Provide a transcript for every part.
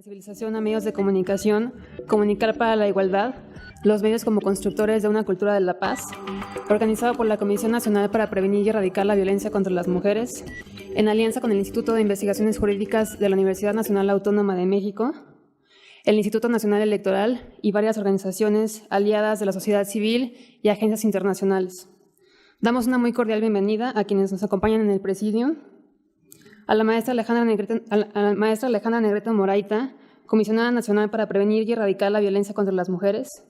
sensibilización a medios de comunicación, Comunicar para la Igualdad, los medios como constructores de una cultura de la paz, organizado por la Comisión Nacional para Prevenir y Erradicar la Violencia contra las Mujeres, en alianza con el Instituto de Investigaciones Jurídicas de la Universidad Nacional Autónoma de México, el Instituto Nacional Electoral y varias organizaciones aliadas de la sociedad civil y agencias internacionales. Damos una muy cordial bienvenida a quienes nos acompañan en el presidio, a la maestra Alejandra Negrete Moraita, Comisionada Nacional para Prevenir y Erradicar la Violencia contra las Mujeres.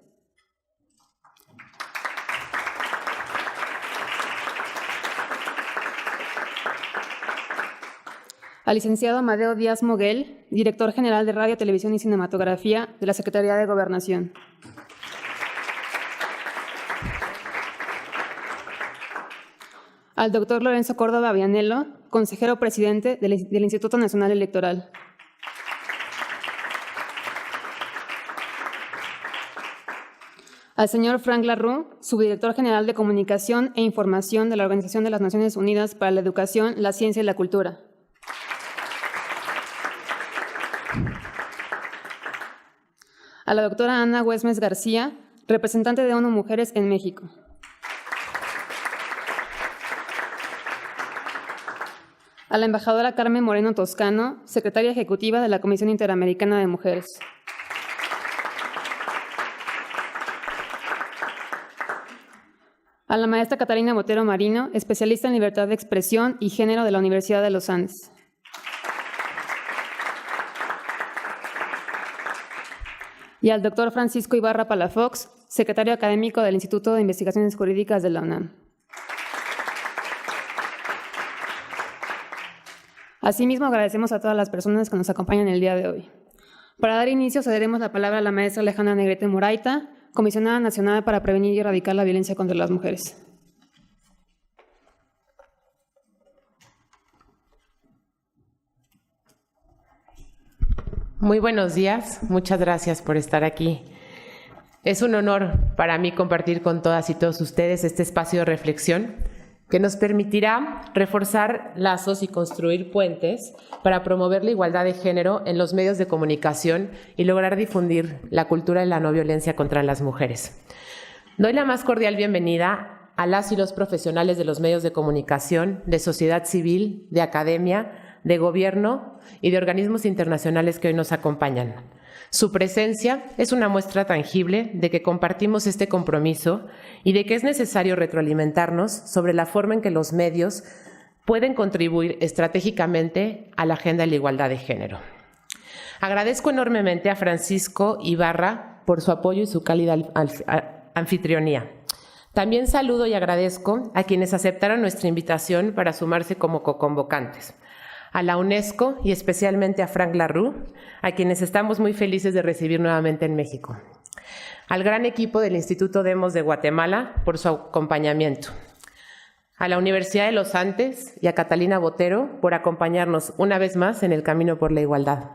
Al licenciado Amadeo Díaz Moguel, Director General de Radio, Televisión y Cinematografía de la Secretaría de Gobernación. Al doctor Lorenzo Córdoba Vianello, Consejero Presidente del Instituto Nacional Electoral. Al señor Frank Larroux, Subdirector General de Comunicación e Información de la Organización de las Naciones Unidas para la Educación, la Ciencia y la Cultura. A la doctora Ana Huesmes García, representante de ONU Mujeres en México. A la embajadora Carmen Moreno Toscano, secretaria ejecutiva de la Comisión Interamericana de Mujeres. A la maestra Catalina Botero Marino, especialista en libertad de expresión y género de la Universidad de los Andes. Y al doctor Francisco Ibarra Palafox, secretario académico del Instituto de Investigaciones Jurídicas de la UNAM. Asimismo, agradecemos a todas las personas que nos acompañan el día de hoy. Para dar inicio, cederemos la palabra a la maestra Alejandra Negrete Moraita, Comisionada Nacional para Prevenir y Erradicar la Violencia contra las Mujeres. Muy buenos días, muchas gracias por estar aquí. Es un honor para mí compartir con todas y todos ustedes este espacio de reflexión que nos permitirá reforzar lazos y construir puentes para promover la igualdad de género en los medios de comunicación y lograr difundir la cultura de la no violencia contra las mujeres. Doy la más cordial bienvenida a las y los profesionales de los medios de comunicación, de sociedad civil, de academia, de gobierno y de organismos internacionales que hoy nos acompañan. Su presencia es una muestra tangible de que compartimos este compromiso y de que es necesario retroalimentarnos sobre la forma en que los medios pueden contribuir estratégicamente a la agenda de la igualdad de género. Agradezco enormemente a Francisco Ibarra por su apoyo y su cálida anfitrionía. También saludo y agradezco a quienes aceptaron nuestra invitación para sumarse como coconvocantes. A la UNESCO y especialmente a Frank Larroux, a quienes estamos muy felices de recibir nuevamente en México. Al gran equipo del Instituto Demos de Guatemala por su acompañamiento. A la Universidad de los Andes y a Catalina Botero por acompañarnos una vez más en el camino por la igualdad.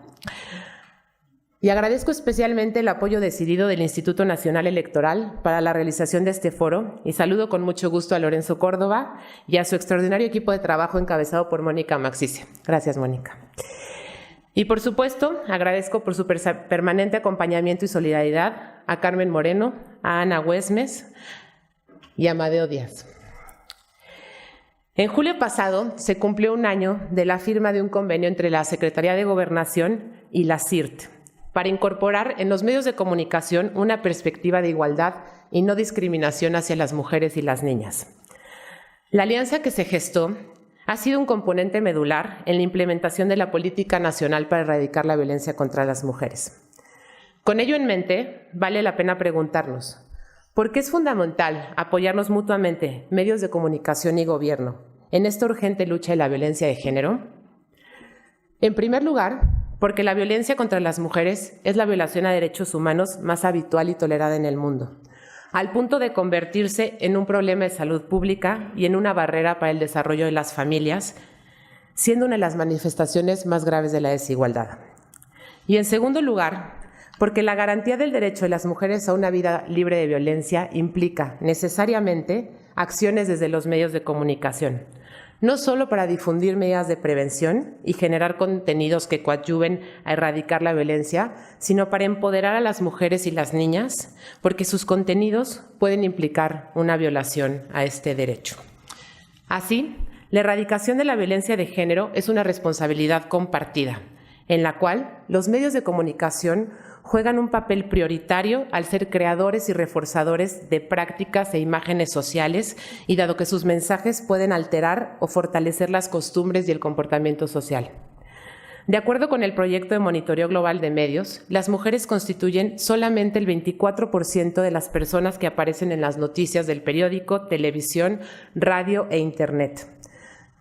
Y agradezco especialmente el apoyo decidido del Instituto Nacional Electoral para la realización de este foro y saludo con mucho gusto a Lorenzo Córdoba y a su extraordinario equipo de trabajo encabezado por Mónica Maxice. Gracias, Mónica. Y por supuesto, agradezco por su permanente acompañamiento y solidaridad a Carmen Moreno, a Ana Huesmes y a Amadeo Díaz. En julio pasado se cumplió un año de la firma de un convenio entre la Secretaría de Gobernación y la CIRT, para incorporar en los medios de comunicación una perspectiva de igualdad y no discriminación hacia las mujeres y las niñas. La alianza que se gestó ha sido un componente medular en la implementación de la Política Nacional para Erradicar la Violencia contra las Mujeres. Con ello en mente, vale la pena preguntarnos, ¿por qué es fundamental apoyarnos mutuamente, medios de comunicación y gobierno, en esta urgente lucha de la violencia de género? En primer lugar, porque la violencia contra las mujeres es la violación a derechos humanos más habitual y tolerada en el mundo, al punto de convertirse en un problema de salud pública y en una barrera para el desarrollo de las familias, siendo una de las manifestaciones más graves de la desigualdad. Y en segundo lugar, porque la garantía del derecho de las mujeres a una vida libre de violencia implica necesariamente acciones desde los medios de comunicación, no solo para difundir medidas de prevención y generar contenidos que coadyuven a erradicar la violencia, sino para empoderar a las mujeres y las niñas, porque sus contenidos pueden implicar una violación a este derecho. Así, la erradicación de la violencia de género es una responsabilidad compartida, en la cual los medios de comunicación juegan un papel prioritario al ser creadores y reforzadores de prácticas e imágenes sociales y dado que sus mensajes pueden alterar o fortalecer las costumbres y el comportamiento social. De acuerdo con el proyecto de monitoreo global de medios, las mujeres constituyen solamente el 24% de las personas que aparecen en las noticias del periódico, televisión, radio e internet.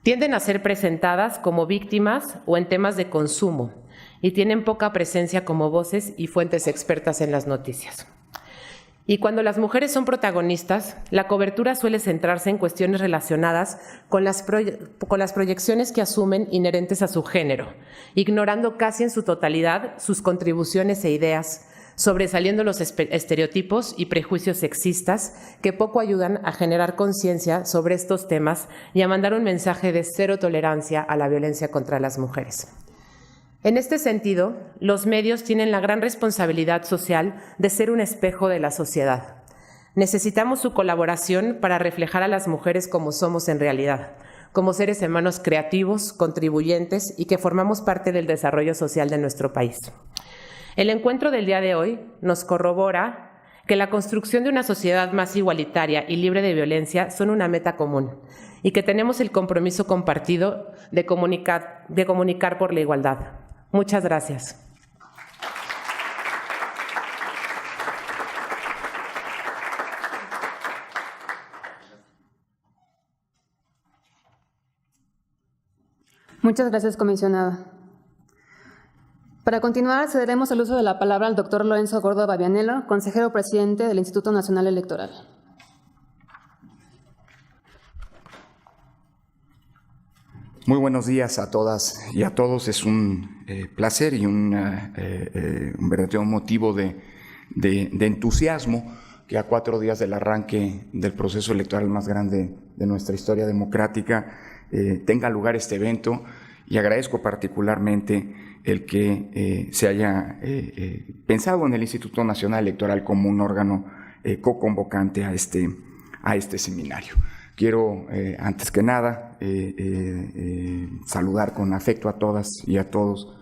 Tienden a ser presentadas como víctimas o en temas de consumo y tienen poca presencia como voces y fuentes expertas en las noticias. Y cuando las mujeres son protagonistas, la cobertura suele centrarse en cuestiones relacionadas con las proyecciones que asumen inherentes a su género, ignorando casi en su totalidad sus contribuciones e ideas, sobresaliendo los estereotipos y prejuicios sexistas que poco ayudan a generar conciencia sobre estos temas y a mandar un mensaje de cero tolerancia a la violencia contra las mujeres. En este sentido, los medios tienen la gran responsabilidad social de ser un espejo de la sociedad. Necesitamos su colaboración para reflejar a las mujeres como somos en realidad, como seres humanos creativos, contribuyentes y que formamos parte del desarrollo social de nuestro país. El encuentro del día de hoy nos corrobora que la construcción de una sociedad más igualitaria y libre de violencia son una meta común y que tenemos el compromiso compartido de comunicar por la igualdad. Muchas gracias. Muchas gracias, comisionada. Para continuar, cederemos el uso de la palabra al doctor Lorenzo Gordo Babianello, consejero presidente del Instituto Nacional Electoral. Muy buenos días a todas y a todos. Es un placer y un verdadero motivo de entusiasmo que a 4 días del arranque del proceso electoral más grande de nuestra historia democrática tenga lugar este evento, y agradezco particularmente el que se haya pensado en el Instituto Nacional Electoral como un órgano co-convocante a este seminario. Quiero, antes que nada, saludar con afecto a todas y a todos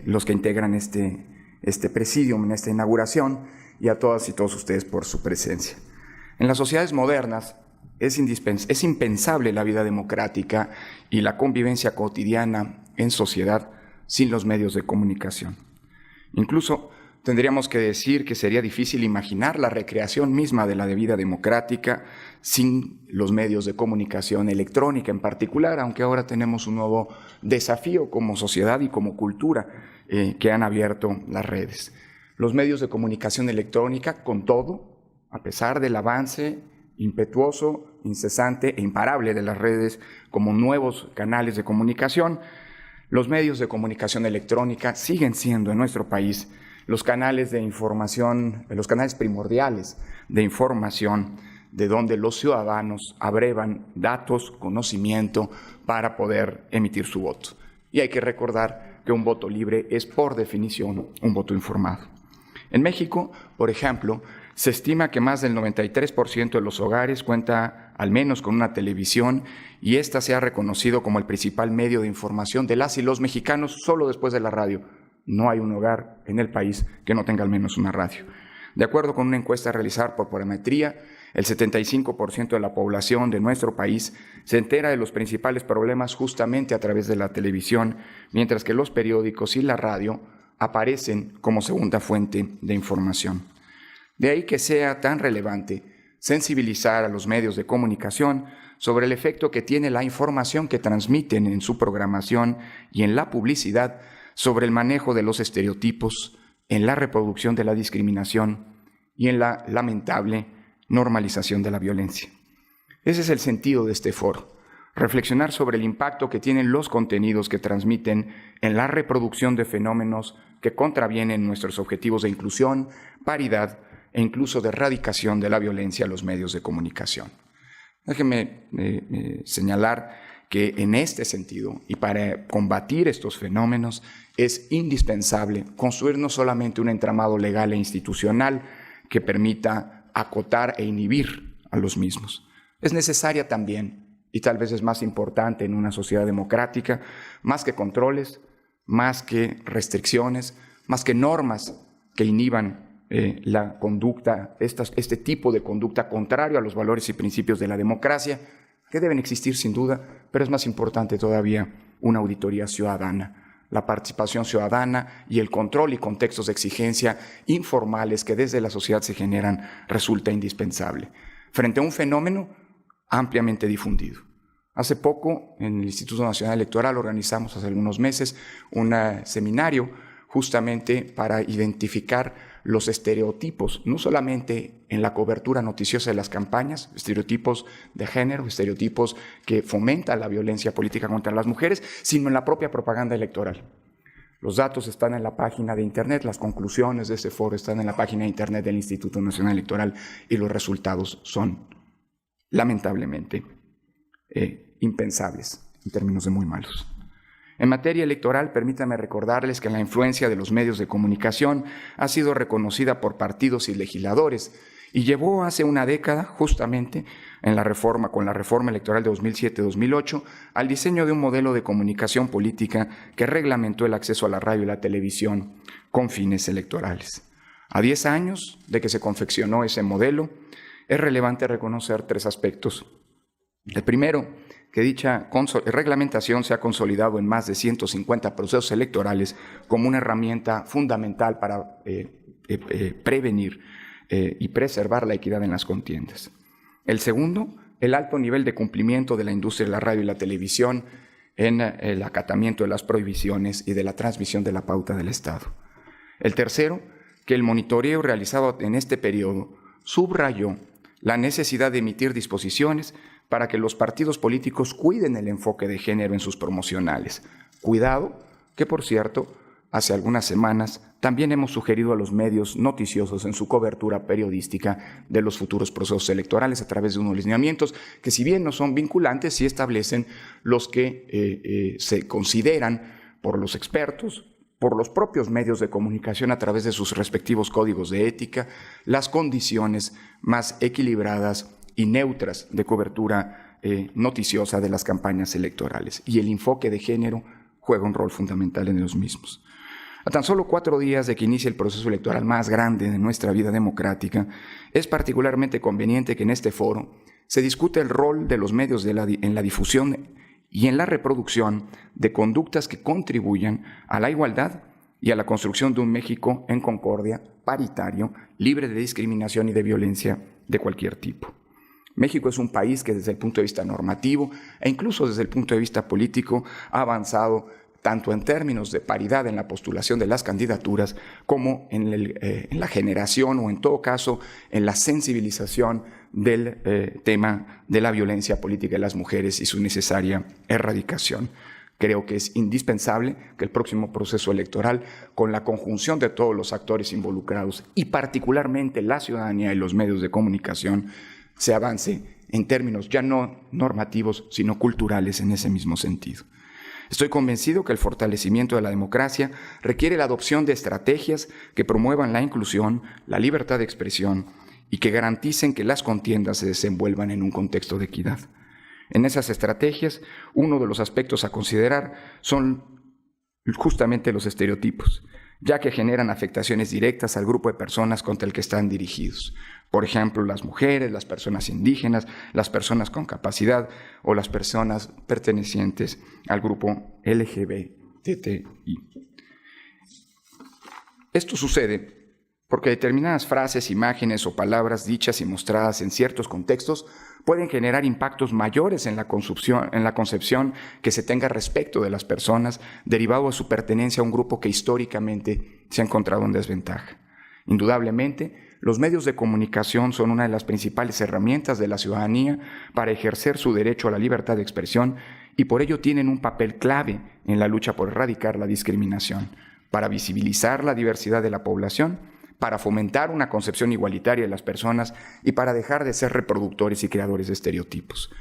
los que integran este presidium en esta inauguración, y a todas y todos ustedes por su presencia. En las sociedades modernas es impensable la vida democrática y la convivencia cotidiana en sociedad sin los medios de comunicación. Incluso tendríamos que decir que sería difícil imaginar la recreación misma de la vida democrática sin los medios de comunicación electrónica en particular, aunque ahora tenemos un nuevo desafío como sociedad y como cultura que han abierto las redes. Los medios de comunicación electrónica, con todo, a pesar del avance impetuoso, incesante e imparable de las redes como nuevos canales de comunicación, los medios de comunicación electrónica siguen siendo en nuestro país los canales de información, los canales primordiales de información, de donde los ciudadanos abrevan datos, conocimiento para poder emitir su voto. Y hay que recordar que un voto libre es, por definición, un voto informado. En México, por ejemplo, se estima que más del 93% de los hogares cuenta al menos con una televisión, y esta se ha reconocido como el principal medio de información de las y los mexicanos solo después de la radio. No hay un hogar en el país que no tenga al menos una radio. De acuerdo con una encuesta realizada por Parametría, el 75% de la población de nuestro país se entera de los principales problemas justamente a través de la televisión, mientras que los periódicos y la radio aparecen como segunda fuente de información. De ahí que sea tan relevante sensibilizar a los medios de comunicación sobre el efecto que tiene la información que transmiten en su programación y en la publicidad sobre el manejo de los estereotipos, en la reproducción de la discriminación y en la lamentable normalización de la violencia. Ese es el sentido de este foro: reflexionar sobre el impacto que tienen los contenidos que transmiten en la reproducción de fenómenos que contravienen nuestros objetivos de inclusión, paridad e incluso de erradicación de la violencia a los medios de comunicación. Déjenme señalar que en este sentido y para combatir estos fenómenos es indispensable construir no solamente un entramado legal e institucional que permita acotar e inhibir a los mismos. Es necesaria también, y tal vez es más importante en una sociedad democrática, más que controles, más que restricciones, más que normas que inhiban la conducta, este tipo de conducta contrario a los valores y principios de la democracia, que deben existir sin duda, pero es más importante todavía una auditoría ciudadana, la participación ciudadana y el control y contextos de exigencia informales que desde la sociedad se generan resulta indispensable, frente a un fenómeno ampliamente difundido. Hace poco, en el Instituto Nacional Electoral, organizamos hace algunos meses un seminario justamente para identificar los estereotipos, no solamente en la cobertura noticiosa de las campañas, estereotipos de género, estereotipos que fomentan la violencia política contra las mujeres, sino en la propia propaganda electoral. Los datos están en la página de Internet, las conclusiones de ese foro están en la página de Internet del Instituto Nacional Electoral y los resultados son, lamentablemente, impensables en términos de muy malos. En materia electoral, permítanme recordarles que la influencia de los medios de comunicación ha sido reconocida por partidos y legisladores y llevó hace una década, justamente, con la reforma electoral de 2007-2008, al diseño de un modelo de comunicación política que reglamentó el acceso a la radio y la televisión con fines electorales. A 10 años de que se confeccionó ese modelo, es relevante reconocer 3 aspectos. El primero, que dicha reglamentación se ha consolidado en más de 150 procesos electorales como una herramienta fundamental para prevenir y preservar la equidad en las contiendas. El segundo, el alto nivel de cumplimiento de la industria de la radio y la televisión en el acatamiento de las prohibiciones y de la transmisión de la pauta del Estado. El tercero, que el monitoreo realizado en este periodo subrayó la necesidad de emitir disposiciones para que los partidos políticos cuiden el enfoque de género en sus promocionales. Cuidado que, por cierto, hace algunas semanas también hemos sugerido a los medios noticiosos en su cobertura periodística de los futuros procesos electorales a través de unos lineamientos que, si bien no son vinculantes, sí establecen los que se consideran por los expertos, por los propios medios de comunicación a través de sus respectivos códigos de ética, las condiciones más equilibradas y neutras de cobertura noticiosa de las campañas electorales. Y el enfoque de género juega un rol fundamental en los mismos. A tan solo 4 días de que inicie el proceso electoral más grande de nuestra vida democrática, es particularmente conveniente que en este foro se discute el rol de los medios en la difusión y en la reproducción de conductas que contribuyan a la igualdad y a la construcción de un México en concordia, paritario, libre de discriminación y de violencia de cualquier tipo. México es un país que desde el punto de vista normativo e incluso desde el punto de vista político ha avanzado tanto en términos de paridad en la postulación de las candidaturas como en la generación o en todo caso en la sensibilización del tema de la violencia política de las mujeres y su necesaria erradicación. Creo que es indispensable que el próximo proceso electoral, con la conjunción de todos los actores involucrados y particularmente la ciudadanía y los medios de comunicación, se avance en términos ya no normativos, sino culturales en ese mismo sentido. Estoy convencido que el fortalecimiento de la democracia requiere la adopción de estrategias que promuevan la inclusión, la libertad de expresión y que garanticen que las contiendas se desenvuelvan en un contexto de equidad. En esas estrategias, uno de los aspectos a considerar son justamente los estereotipos, ya que generan afectaciones directas al grupo de personas contra el que están dirigidos. Por ejemplo, las mujeres, las personas indígenas, las personas con capacidad o las personas pertenecientes al grupo LGBTI. Esto sucede porque determinadas frases, imágenes o palabras dichas y mostradas en ciertos contextos pueden generar impactos mayores en la concepción que se tenga respecto de las personas, derivado de su pertenencia a un grupo que históricamente se ha encontrado en desventaja. Indudablemente, los medios de comunicación son una de las principales herramientas de la ciudadanía para ejercer su derecho a la libertad de expresión y por ello tienen un papel clave en la lucha por erradicar la discriminación, para visibilizar la diversidad de la población, para fomentar una concepción igualitaria de las personas y para dejar de ser reproductores y creadores de estereotipos.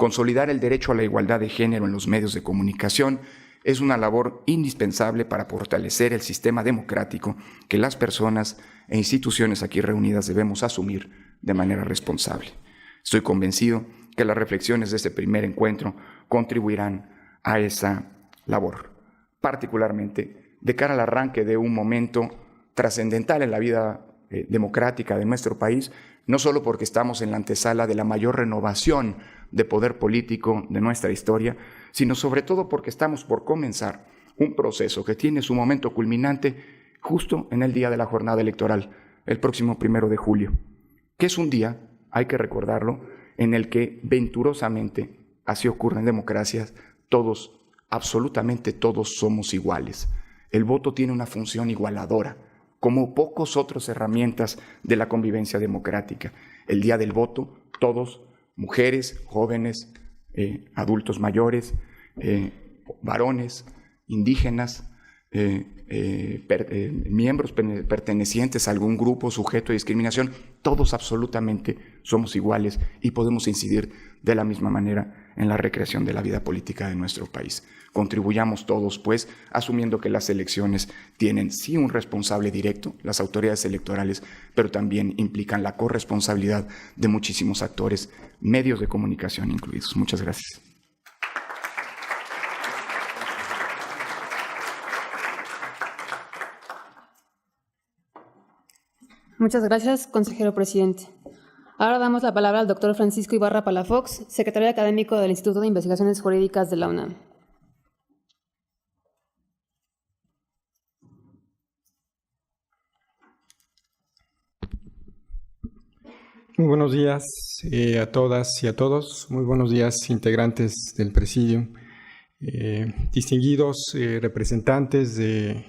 Consolidar el derecho a la igualdad de género en los medios de comunicación es una labor indispensable para fortalecer el sistema democrático que las personas e instituciones aquí reunidas debemos asumir de manera responsable. Estoy convencido que las reflexiones de este primer encuentro contribuirán a esa labor, particularmente de cara al arranque de un momento trascendental en la vida democrática de nuestro país, no solo porque estamos en la antesala de la mayor renovación de poder político de nuestra historia, sino sobre todo porque estamos por comenzar un proceso que tiene su momento culminante justo en el día de la jornada electoral, el próximo 1 de julio, que es un día, hay que recordarlo, en el que venturosamente, así ocurre en democracias, todos, absolutamente todos somos iguales. El voto tiene una función igualadora, como pocas otras herramientas de la convivencia democrática. El día del voto, todos, mujeres, jóvenes, adultos mayores, varones, indígenas, miembros pertenecientes a algún grupo sujeto de discriminación, todos absolutamente somos iguales y podemos incidir de la misma manera en la recreación de la vida política de nuestro país. Contribuyamos todos, pues, asumiendo que las elecciones tienen sí un responsable directo, las autoridades electorales, pero también implican la corresponsabilidad de muchísimos actores, medios de comunicación incluidos. Muchas gracias. Muchas gracias, consejero presidente. Ahora damos la palabra al doctor Francisco Ibarra Palafox, secretario académico del Instituto de Investigaciones Jurídicas de la UNAM. Muy buenos días a todas y a todos. Muy buenos días, integrantes del Presidium, distinguidos representantes de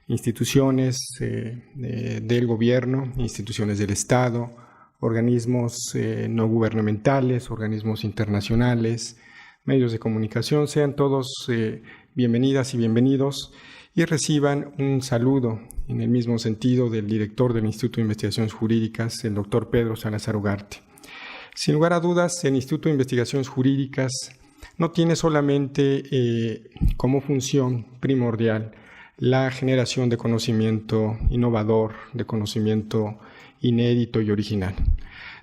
instituciones del gobierno, instituciones del Estado, organismos no gubernamentales, organismos internacionales, medios de comunicación. Sean todos bienvenidas y bienvenidos y reciban un saludo en el mismo sentido del director del Instituto de Investigaciones Jurídicas, el doctor Pedro Salazar Ugarte. Sin lugar a dudas, el Instituto de Investigaciones Jurídicas no tiene solamente como función primordial la generación de conocimiento innovador, de conocimiento inédito y original.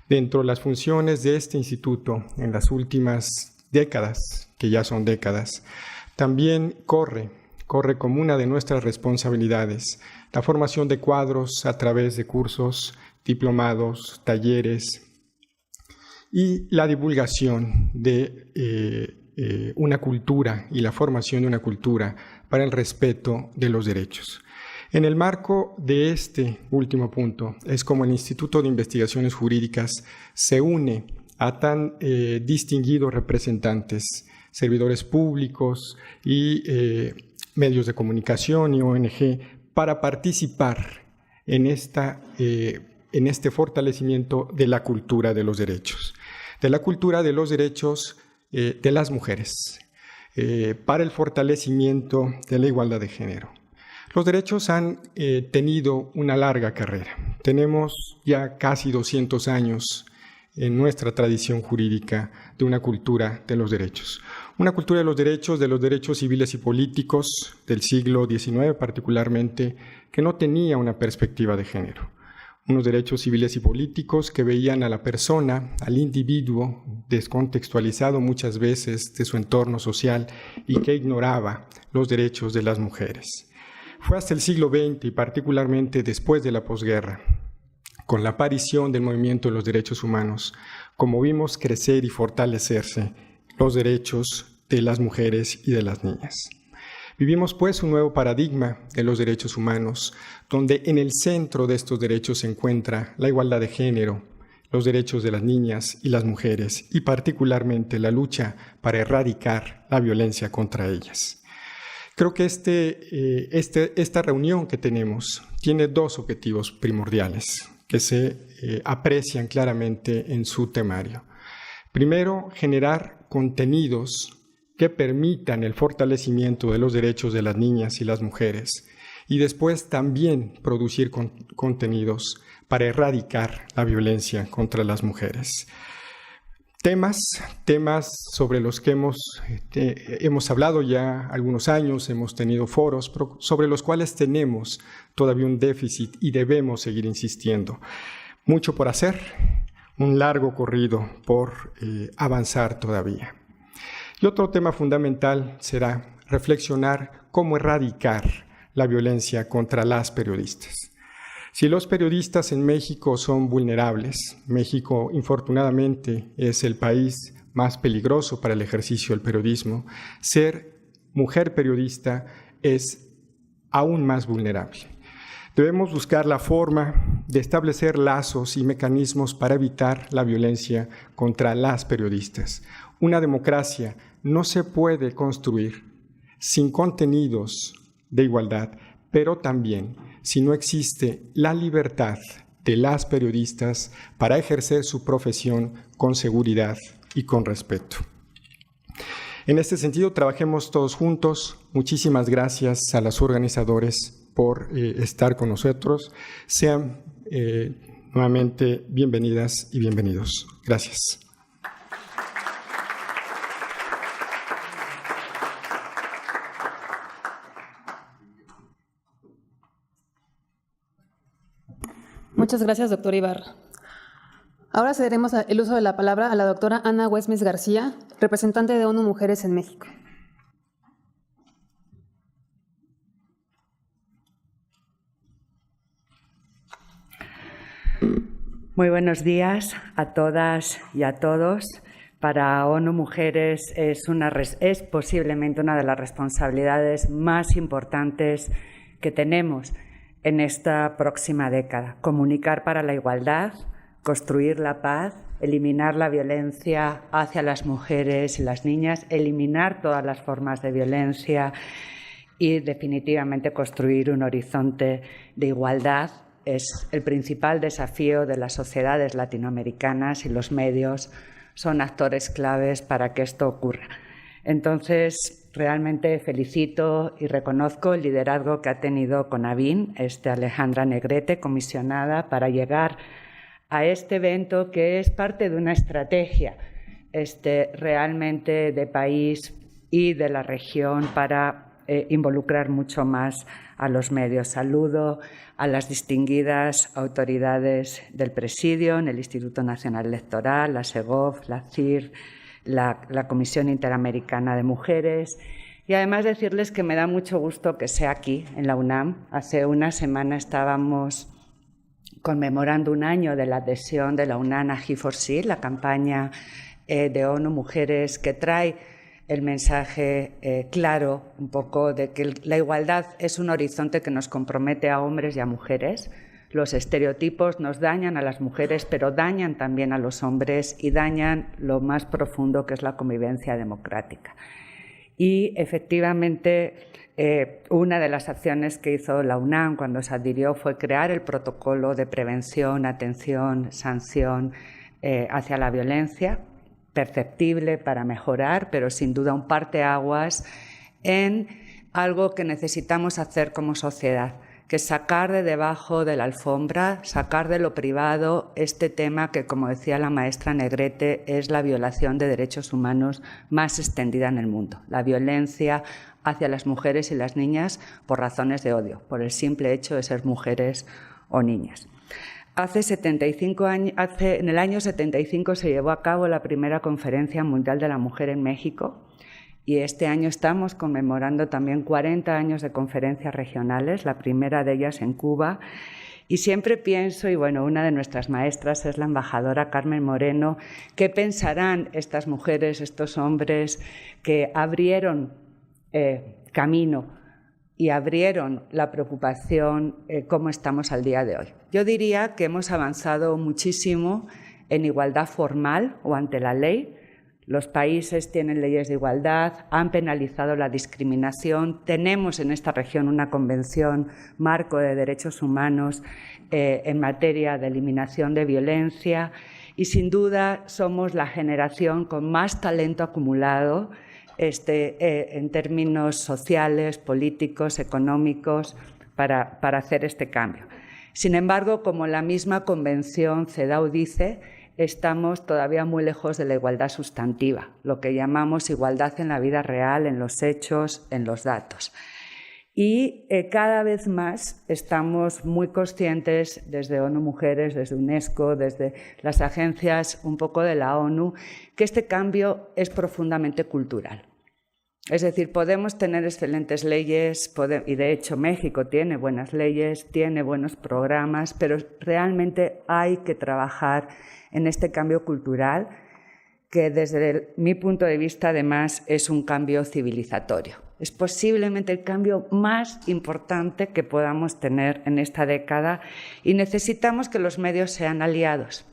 Dentro de las funciones de este instituto en las últimas décadas, que ya son décadas, también corre como una de nuestras responsabilidades la formación de cuadros a través de cursos, diplomados, talleres y la divulgación de una cultura y la formación de una cultura para el respeto de los derechos. En el marco de este último punto es como el Instituto de Investigaciones Jurídicas se une a tan distinguidos representantes, servidores públicos y medios de comunicación y ONG para participar en este fortalecimiento de la cultura de los derechos, de las mujeres, para el fortalecimiento de la igualdad de género. Los derechos han tenido una larga carrera. Tenemos ya casi 200 años en nuestra tradición jurídica de una cultura de los derechos. Una cultura de los derechos civiles y políticos del siglo XIX particularmente, que no tenía una perspectiva de género. Unos derechos civiles y políticos que veían a la persona, al individuo, descontextualizado muchas veces de su entorno social y que ignoraba los derechos de las mujeres. Fue hasta el siglo XX y particularmente después de la posguerra, con la aparición del movimiento de los derechos humanos, como vimos crecer y fortalecerse los derechos de las mujeres y de las niñas. Vivimos pues un nuevo paradigma de los derechos humanos, donde en el centro de estos derechos se encuentra la igualdad de género, los derechos de las niñas y las mujeres, y particularmente la lucha para erradicar la violencia contra ellas. Creo que esta reunión que tenemos tiene dos objetivos primordiales que se aprecian claramente en su temario. Primero, generar contenidos que permitan el fortalecimiento de los derechos de las niñas y las mujeres, y después también producir contenidos para erradicar la violencia contra las mujeres. Temas sobre los que hemos hablado ya algunos años, hemos tenido foros, pero sobre los cuales tenemos todavía un déficit y debemos seguir insistiendo. Mucho por hacer, un largo corrido por avanzar todavía. Y otro tema fundamental será reflexionar cómo erradicar la violencia contra las periodistas. Si los periodistas en México son vulnerables, México infortunadamente es el país más peligroso para el ejercicio del periodismo, ser mujer periodista es aún más vulnerable. Debemos buscar la forma de establecer lazos y mecanismos para evitar la violencia contra las periodistas. Una democracia no se puede construir sin contenidos de igualdad, pero también si no existe la libertad de las periodistas para ejercer su profesión con seguridad y con respeto. En este sentido, trabajemos todos juntos. Muchísimas gracias a los organizadores por estar con nosotros. Sean nuevamente bienvenidas y bienvenidos. Gracias. Muchas gracias, doctor Ibarra. Ahora cederemos el uso de la palabra a la doctora Ana Huesmes García, representante de ONU Mujeres en México. Muy buenos días a todas y a todos. Para ONU Mujeres es posiblemente una de las responsabilidades más importantes que tenemos en esta próxima década. Comunicar para la igualdad, construir la paz, eliminar la violencia hacia las mujeres y las niñas, eliminar todas las formas de violencia y definitivamente construir un horizonte de igualdad. Es el principal desafío de las sociedades latinoamericanas y los medios son actores claves para que esto ocurra. Entonces, realmente felicito y reconozco el liderazgo que ha tenido CONAVIN, Alejandra Negrete, comisionada para llegar a este evento que es parte de una estrategia realmente de país y de la región para involucrar mucho más a los medios. Saludo a las distinguidas autoridades del Presidio, en el Instituto Nacional Electoral, la SEGOV, la CIR, la Comisión Interamericana de Mujeres, y además decirles que me da mucho gusto que sea aquí, en la UNAM. Hace una semana estábamos conmemorando un año de la adhesión de la UNAM a He4C, la campaña de ONU Mujeres que trae el mensaje claro un poco de que la igualdad es un horizonte que nos compromete a hombres y a mujeres. Los estereotipos nos dañan a las mujeres, pero dañan también a los hombres y dañan lo más profundo que es la convivencia democrática. Y efectivamente, una de las acciones que hizo la UNAM cuando se adhirió fue crear el protocolo de prevención, atención, sanción hacia la violencia, perceptible para mejorar, pero sin duda un parteaguas en algo que necesitamos hacer como sociedad, que es sacar de debajo de la alfombra, sacar de lo privado este tema que, como decía la maestra Negrete, es la violación de derechos humanos más extendida en el mundo. La violencia hacia las mujeres y las niñas por razones de odio, por el simple hecho de ser mujeres o niñas. En el año 75 se llevó a cabo la primera Conferencia Mundial de la Mujer en México. Y este año estamos conmemorando también 40 años de conferencias regionales, la primera de ellas en Cuba. Y siempre pienso, y bueno, una de nuestras maestras es la embajadora Carmen Moreno, ¿qué pensarán estas mujeres, estos hombres que abrieron camino y abrieron la preocupación cómo estamos al día de hoy? Yo diría que hemos avanzado muchísimo en igualdad formal o ante la ley. Los países tienen leyes de igualdad, han penalizado la discriminación. Tenemos en esta región una convención marco de derechos humanos en materia de eliminación de violencia y sin duda somos la generación con más talento acumulado en términos sociales, políticos, económicos para hacer este cambio. Sin embargo, como la misma convención CEDAW dice, estamos todavía muy lejos de la igualdad sustantiva, lo que llamamos igualdad en la vida real, en los hechos, en los datos. Y cada vez más estamos muy conscientes desde ONU Mujeres, desde UNESCO, desde las agencias un poco de la ONU, que este cambio es profundamente cultural. Es decir, podemos tener excelentes leyes, y de hecho México tiene buenas leyes, tiene buenos programas, pero realmente hay que trabajar en este cambio cultural, que desde mi punto de vista además es un cambio civilizatorio. Es posiblemente el cambio más importante que podamos tener en esta década y necesitamos que los medios sean aliados.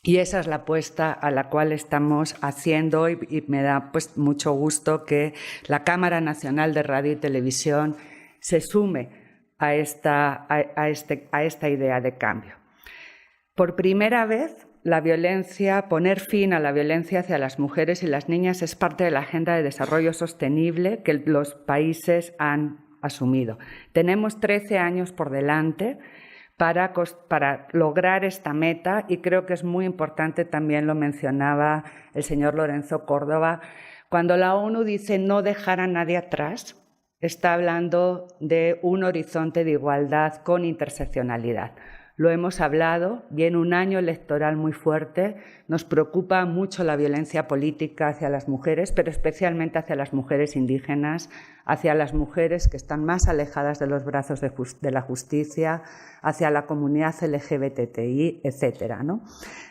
Y esa es la apuesta a la cual estamos haciendo y me da pues mucho gusto que la Cámara Nacional de Radio y Televisión se sume a esta idea de cambio. Por primera vez, poner fin a la violencia hacia las mujeres y las niñas es parte de la Agenda de Desarrollo Sostenible que los países han asumido. Tenemos 13 años por delante para lograr esta meta y creo que es muy importante, también lo mencionaba el señor Lorenzo Córdoba, cuando la ONU dice no dejar a nadie atrás, está hablando de un horizonte de igualdad con interseccionalidad. Lo hemos hablado, viene un año electoral muy fuerte, nos preocupa mucho la violencia política hacia las mujeres, pero especialmente hacia las mujeres indígenas, hacia las mujeres que están más alejadas de los brazos de la justicia, hacia la comunidad LGBTI, etcétera, ¿no?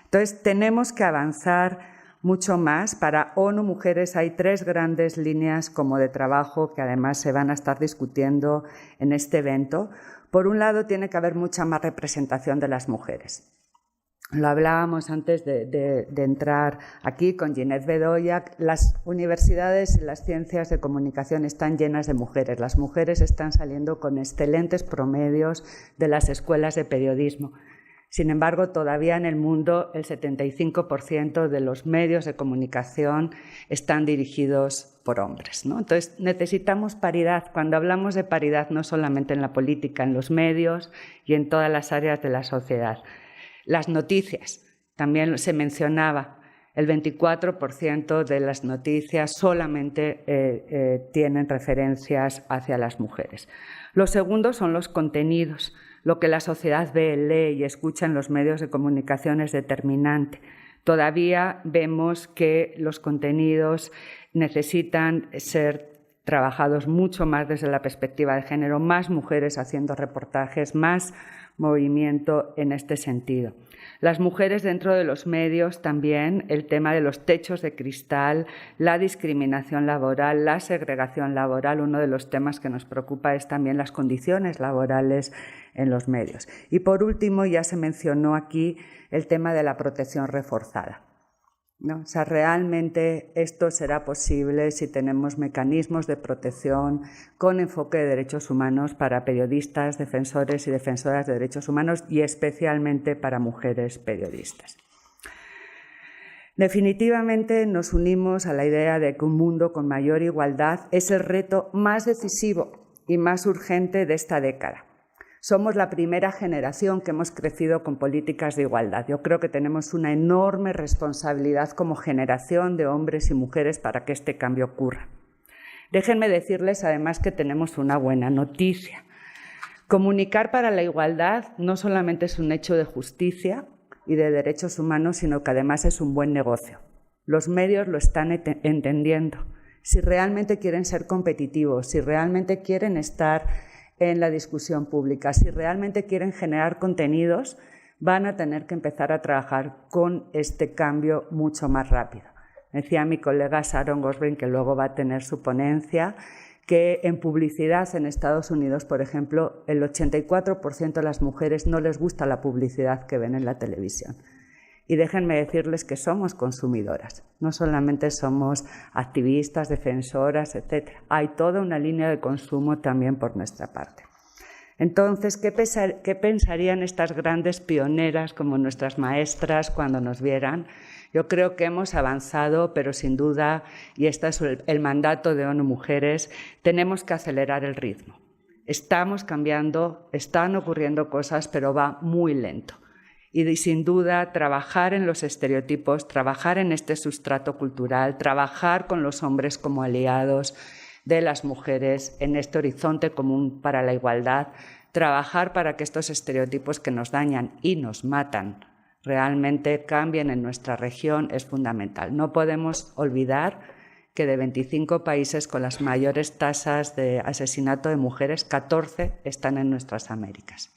Entonces, tenemos que avanzar mucho más. Para ONU Mujeres hay 3 grandes líneas como de trabajo que además se van a estar discutiendo en este evento. Por un lado, tiene que haber mucha más representación de las mujeres. Lo hablábamos antes de entrar aquí con Ginette Bedoya. Las universidades y las ciencias de comunicación están llenas de mujeres. Las mujeres están saliendo con excelentes promedios de las escuelas de periodismo. Sin embargo, todavía en el mundo el 75% de los medios de comunicación están dirigidos por hombres, ¿no? Entonces, necesitamos paridad. Cuando hablamos de paridad, no solamente en la política, en los medios y en todas las áreas de la sociedad. Las noticias, también se mencionaba, el 24% de las noticias solamente tienen referencias hacia las mujeres. Lo segundo son los contenidos. Lo que la sociedad ve, lee y escucha en los medios de comunicación es determinante. Todavía vemos que los contenidos necesitan ser trabajados mucho más desde la perspectiva de género, más mujeres haciendo reportajes, más movimiento en este sentido. Las mujeres dentro de los medios también, el tema de los techos de cristal, la discriminación laboral, la segregación laboral, uno de los temas que nos preocupa es también las condiciones laborales en los medios. Y por último, ya se mencionó aquí el tema de la protección reforzada, ¿no? O sea, realmente esto será posible si tenemos mecanismos de protección con enfoque de derechos humanos para periodistas, defensores y defensoras de derechos humanos y especialmente para mujeres periodistas. Definitivamente nos unimos a la idea de que un mundo con mayor igualdad es el reto más decisivo y más urgente de esta década. Somos la primera generación que hemos crecido con políticas de igualdad. Yo creo que tenemos una enorme responsabilidad como generación de hombres y mujeres para que este cambio ocurra. Déjenme decirles además que tenemos una buena noticia. Comunicar para la igualdad no solamente es un hecho de justicia y de derechos humanos, sino que además es un buen negocio. Los medios lo están entendiendo. Si realmente quieren ser competitivos, si realmente quieren estar en la discusión pública, si realmente quieren generar contenidos, van a tener que empezar a trabajar con este cambio mucho más rápido. Decía mi colega Sharon Gosbrain, que luego va a tener su ponencia, que en publicidad en Estados Unidos, por ejemplo, el 84% de las mujeres no les gusta la publicidad que ven en la televisión. Y déjenme decirles que somos consumidoras, no solamente somos activistas, defensoras, etc. Hay toda una línea de consumo también por nuestra parte. Entonces, ¿qué pensarían estas grandes pioneras como nuestras maestras cuando nos vieran? Yo creo que hemos avanzado, pero sin duda, y este es el mandato de ONU Mujeres, tenemos que acelerar el ritmo. Estamos cambiando, están ocurriendo cosas, pero va muy lento. y sin duda trabajar en los estereotipos, trabajar en este sustrato cultural, trabajar con los hombres como aliados de las mujeres en este horizonte común para la igualdad, trabajar para que estos estereotipos que nos dañan y nos matan realmente cambien en nuestra región es fundamental. No podemos olvidar que de 25 países con las mayores tasas de asesinato de mujeres, 14 están en nuestras Américas.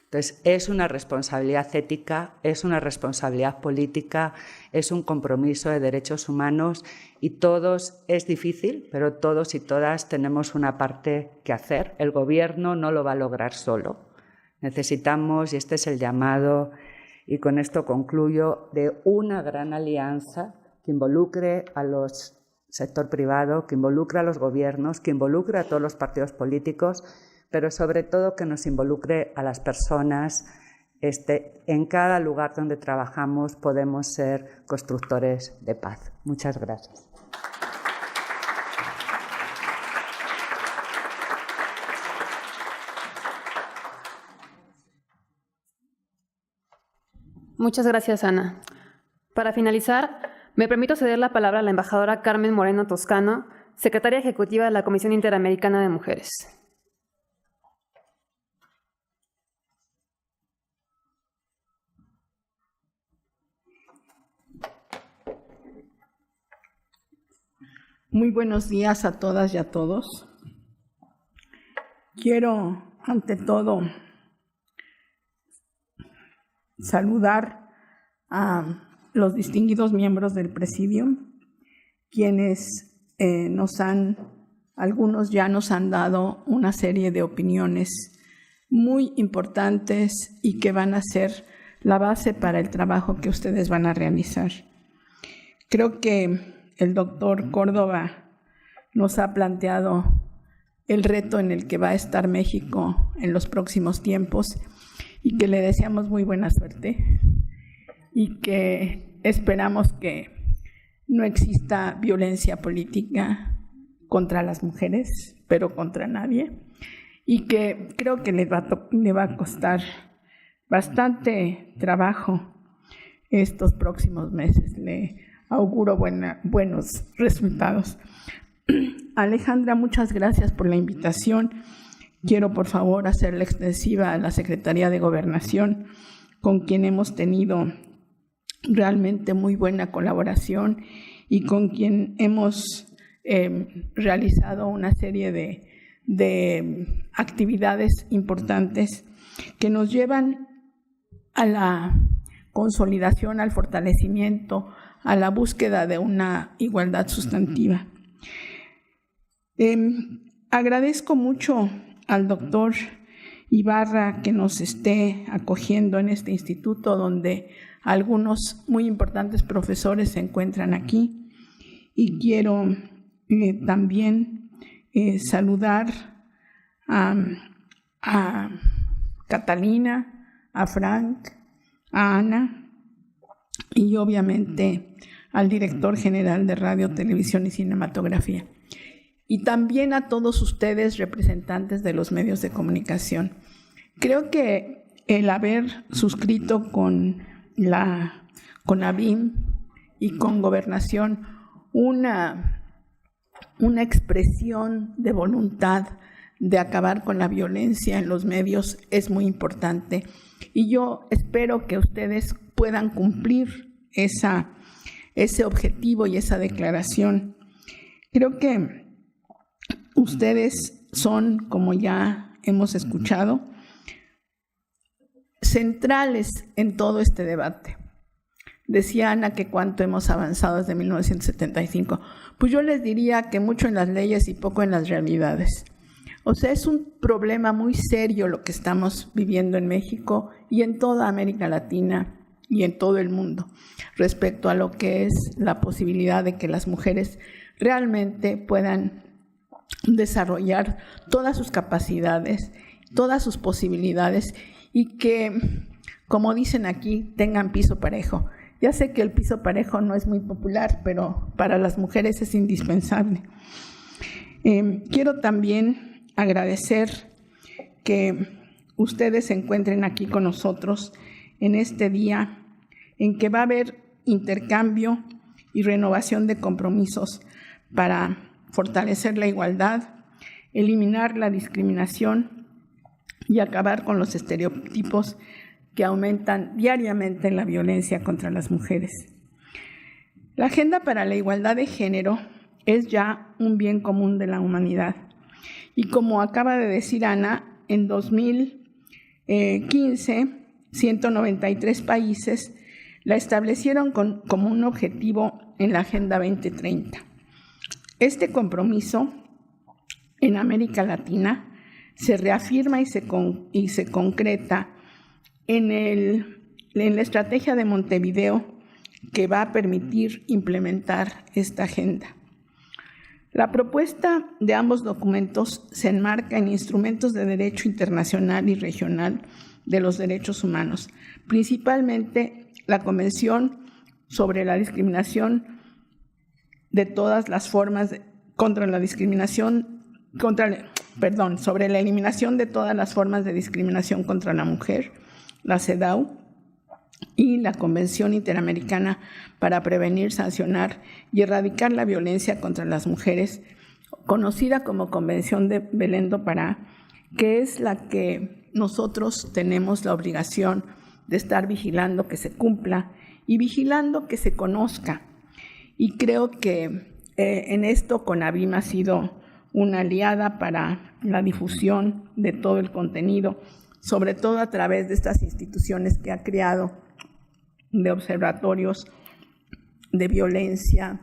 Entonces, es una responsabilidad ética, es una responsabilidad política, es un compromiso de derechos humanos y todos, es difícil, pero todos y todas tenemos una parte que hacer. El Gobierno no lo va a lograr solo. Necesitamos, y este es el llamado, y con esto concluyo, de una gran alianza que involucre a los sector privado, que involucre a los gobiernos, que involucre a todos los partidos políticos, pero sobre todo que nos involucre a las personas. En cada lugar donde trabajamos podemos ser constructores de paz. Muchas gracias. Muchas gracias, Ana. Para finalizar, me permito ceder la palabra a la embajadora Carmen Moreno Toscano, secretaria ejecutiva de la Comisión Interamericana de Mujeres. Muy buenos días a todas y a todos. Quiero, ante todo, saludar a los distinguidos miembros del Presidium, quienes algunos ya nos han dado una serie de opiniones muy importantes y que van a ser la base para el trabajo que ustedes van a realizar. Creo que el doctor Córdoba nos ha planteado el reto en el que va a estar México en los próximos tiempos y que le deseamos muy buena suerte y que esperamos que no exista violencia política contra las mujeres, pero contra nadie, y que creo que le va a costar bastante trabajo estos próximos meses. Le auguro buenos resultados. Alejandra, muchas gracias por la invitación. Quiero, por favor, hacerla extensiva a la Secretaría de Gobernación, con quien hemos tenido realmente muy buena colaboración y con quien hemos realizado una serie de actividades importantes que nos llevan a la consolidación, al fortalecimiento, a la búsqueda de una igualdad sustantiva. Agradezco mucho al doctor Ibarra que nos esté acogiendo en este instituto, donde algunos muy importantes profesores se encuentran aquí, y quiero también saludar a Catalina, a Frank, a Ana y obviamente al director general de Radio, Televisión y Cinematografía. Y también a todos ustedes, representantes de los medios de comunicación. Creo que el haber suscrito con ABIM y con Gobernación una expresión de voluntad de acabar con la violencia en los medios es muy importante. Y yo espero que ustedes puedan cumplir ese objetivo y esa declaración. Creo que ustedes son, como ya hemos escuchado, centrales en todo este debate. Decía Ana que cuánto hemos avanzado desde 1975. Pues yo les diría que mucho en las leyes y poco en las realidades. O sea, es un problema muy serio lo que estamos viviendo en México y en toda América Latina y en todo el mundo, respecto a lo que es la posibilidad de que las mujeres realmente puedan desarrollar todas sus capacidades, todas sus posibilidades y que, como dicen aquí, tengan piso parejo. Ya sé que el piso parejo no es muy popular, pero para las mujeres es indispensable. Quiero también agradecer que ustedes se encuentren aquí con nosotros en este día en que va a haber intercambio y renovación de compromisos para fortalecer la igualdad, eliminar la discriminación y acabar con los estereotipos que aumentan diariamente la violencia contra las mujeres. La Agenda para la Igualdad de Género es ya un bien común de la humanidad. Y como acaba de decir Ana, en 2015, 193 países la establecieron como un objetivo en la Agenda 2030. Este compromiso en América Latina se reafirma y se concreta en la estrategia de Montevideo, que va a permitir implementar esta agenda. La propuesta de ambos documentos se enmarca en instrumentos de derecho internacional y regional de los derechos humanos, principalmente la Convención sobre la discriminación de todas las formas sobre la eliminación de todas las formas de discriminación contra la mujer, la CEDAW, y la Convención Interamericana para prevenir, sancionar y erradicar la violencia contra las mujeres, conocida como Convención de Belém do Pará, que es la que nosotros tenemos la obligación de estar vigilando que se cumpla y vigilando que se conozca. Y creo que en esto CONAVIM ha sido una aliada para la difusión de todo el contenido, sobre todo a través de estas instituciones que ha creado, de observatorios de violencia,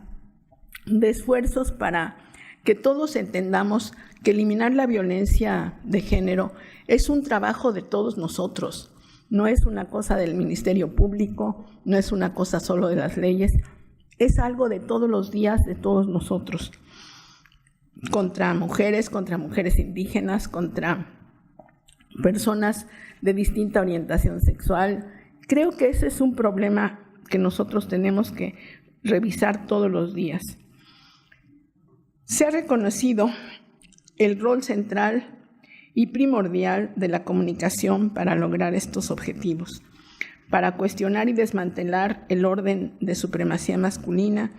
de esfuerzos para que todos entendamos que eliminar la violencia de género es un trabajo de todos nosotros, no es una cosa del Ministerio Público, no es una cosa solo de las leyes, es algo de todos los días, de todos nosotros, contra mujeres indígenas, contra personas de distinta orientación sexual. Creo que ese es un problema que nosotros tenemos que revisar todos los días. Se ha reconocido el rol central y primordial de la comunicación para lograr estos objetivos, para cuestionar y desmantelar el orden de supremacía masculina,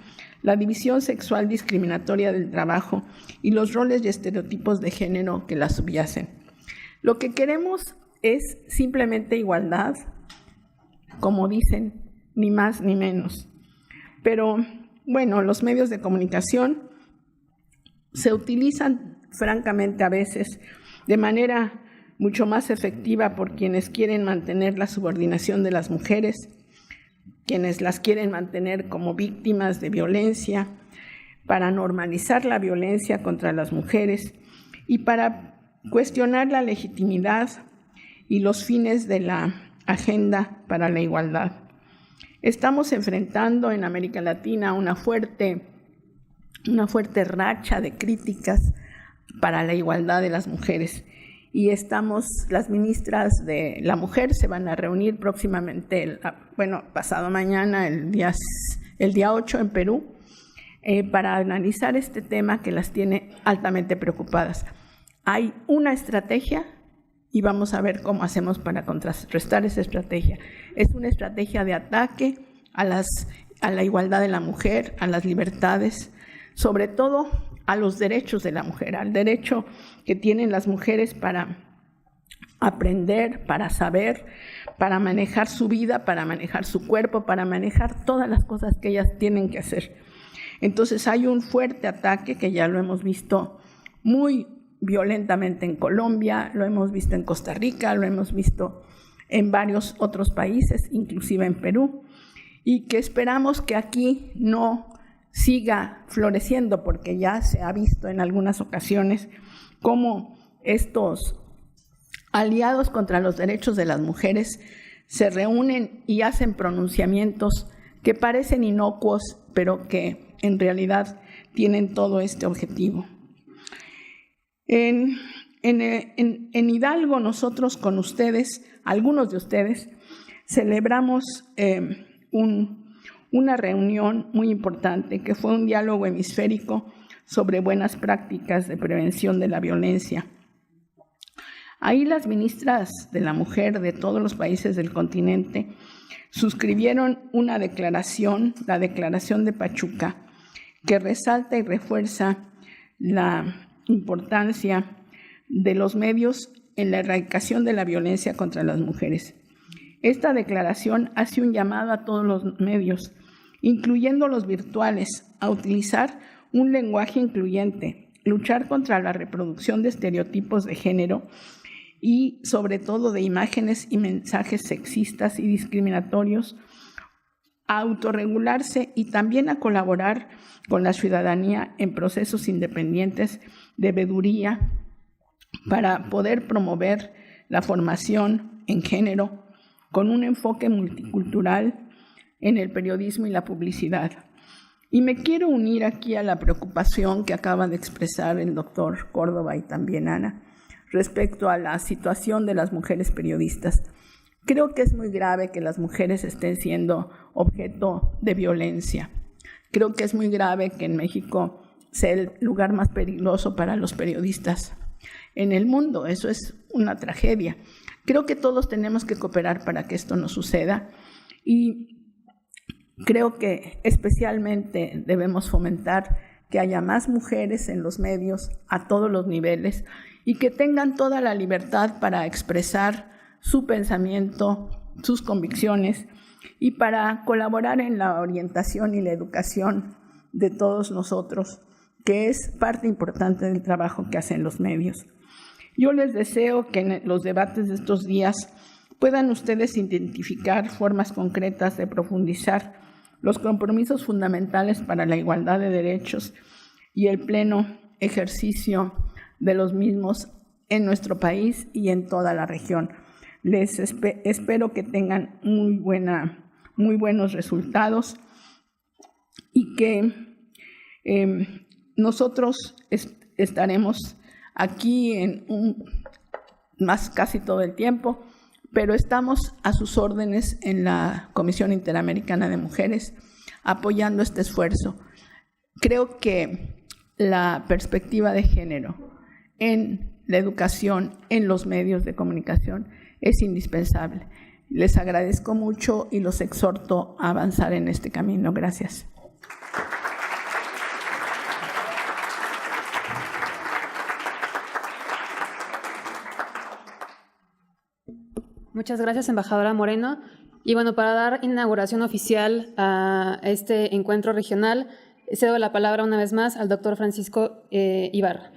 la división sexual discriminatoria del trabajo y los roles y estereotipos de género que la subyacen. Lo que queremos es simplemente igualdad, como dicen, ni más ni menos. Pero, bueno, los medios de comunicación se utilizan francamente a veces de manera mucho más efectiva por quienes quieren mantener la subordinación de las mujeres, quienes las quieren mantener como víctimas de violencia, para normalizar la violencia contra las mujeres y para cuestionar la legitimidad y los fines de la Agenda para la Igualdad. Estamos enfrentando en América Latina una fuerte racha de críticas para la igualdad de las mujeres y las ministras de la mujer se van a reunir próximamente, pasado mañana, el día 8 en Perú, para analizar este tema que las tiene altamente preocupadas. Hay una estrategia y vamos a ver cómo hacemos para contrarrestar esa estrategia. Es una estrategia de ataque a la igualdad de la mujer, a las libertades, sobre todo a los derechos de la mujer, al derecho que tienen las mujeres para aprender, para saber, para manejar su vida, para manejar su cuerpo, para manejar todas las cosas que ellas tienen que hacer. Entonces hay un fuerte ataque que ya lo hemos visto muy violentamente en Colombia, lo hemos visto en Costa Rica, lo hemos visto en varios otros países, inclusive en Perú, y que esperamos que aquí no siga floreciendo, porque ya se ha visto en algunas ocasiones cómo estos aliados contra los derechos de las mujeres se reúnen y hacen pronunciamientos que parecen inocuos, pero que en realidad tienen todo este objetivo. En Hidalgo nosotros con ustedes, algunos de ustedes, celebramos una reunión muy importante que fue un diálogo hemisférico sobre buenas prácticas de prevención de la violencia. Ahí las ministras de la mujer de todos los países del continente suscribieron una declaración, la Declaración de Pachuca, que resalta y refuerza la importancia de los medios en la erradicación de la violencia contra las mujeres. Esta declaración hace un llamado a todos los medios, incluyendo los virtuales, a utilizar un lenguaje incluyente, luchar contra la reproducción de estereotipos de género y sobre todo de imágenes y mensajes sexistas y discriminatorios, a autorregularse y también a colaborar con la ciudadanía en procesos independientes de veeduría para poder promover la formación en género con un enfoque multicultural en el periodismo y la publicidad. Y me quiero unir aquí a la preocupación que acaba de expresar el doctor Córdoba y también Ana respecto a la situación de las mujeres periodistas. Creo que es muy grave que las mujeres estén siendo objeto de violencia. Creo que es muy grave que en México sea el lugar más peligroso para los periodistas en el mundo. Eso es una tragedia. Creo que todos tenemos que cooperar para que esto no suceda y creo que especialmente debemos fomentar que haya más mujeres en los medios a todos los niveles y que tengan toda la libertad para expresar su pensamiento, sus convicciones y para colaborar en la orientación y la educación de todos nosotros, que es parte importante del trabajo que hacen los medios. Yo les deseo que en los debates de estos días puedan ustedes identificar formas concretas de profundizar los compromisos fundamentales para la igualdad de derechos y el pleno ejercicio de los mismos en nuestro país y en toda la región. Les espero que tengan muy buenos resultados y que nosotros estaremos aquí más casi todo el tiempo, pero estamos a sus órdenes en la Comisión Interamericana de Mujeres apoyando este esfuerzo. Creo que la perspectiva de género en la educación, en los medios de comunicación, es indispensable. Les agradezco mucho y los exhorto a avanzar en este camino. Gracias. Muchas gracias, embajadora Moreno. Y bueno, para dar inauguración oficial a este encuentro regional, cedo la palabra una vez más al doctor Francisco Ibarra.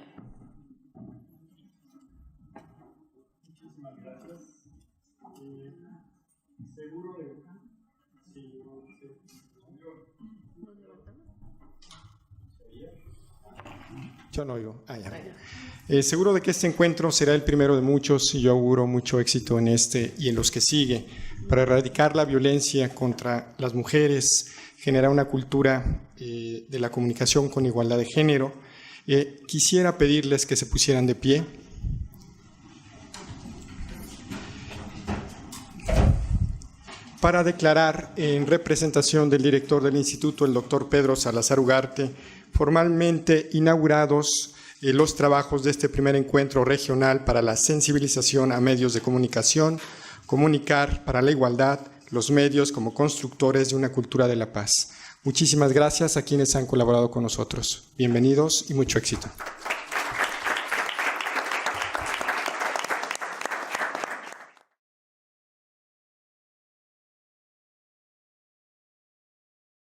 Yo no oigo. Seguro de que este encuentro será el primero de muchos y yo auguro mucho éxito en este y en los que sigue para erradicar la violencia contra las mujeres, generar una cultura de la comunicación con igualdad de género. Quisiera pedirles que se pusieran de pie. Para declarar en representación del director del Instituto, el doctor Pedro Salazar Ugarte, formalmente inaugurados los trabajos de este primer encuentro regional para la sensibilización a medios de comunicación, comunicar para la igualdad, los medios como constructores de una cultura de la paz. Muchísimas gracias a quienes han colaborado con nosotros. Bienvenidos y mucho éxito.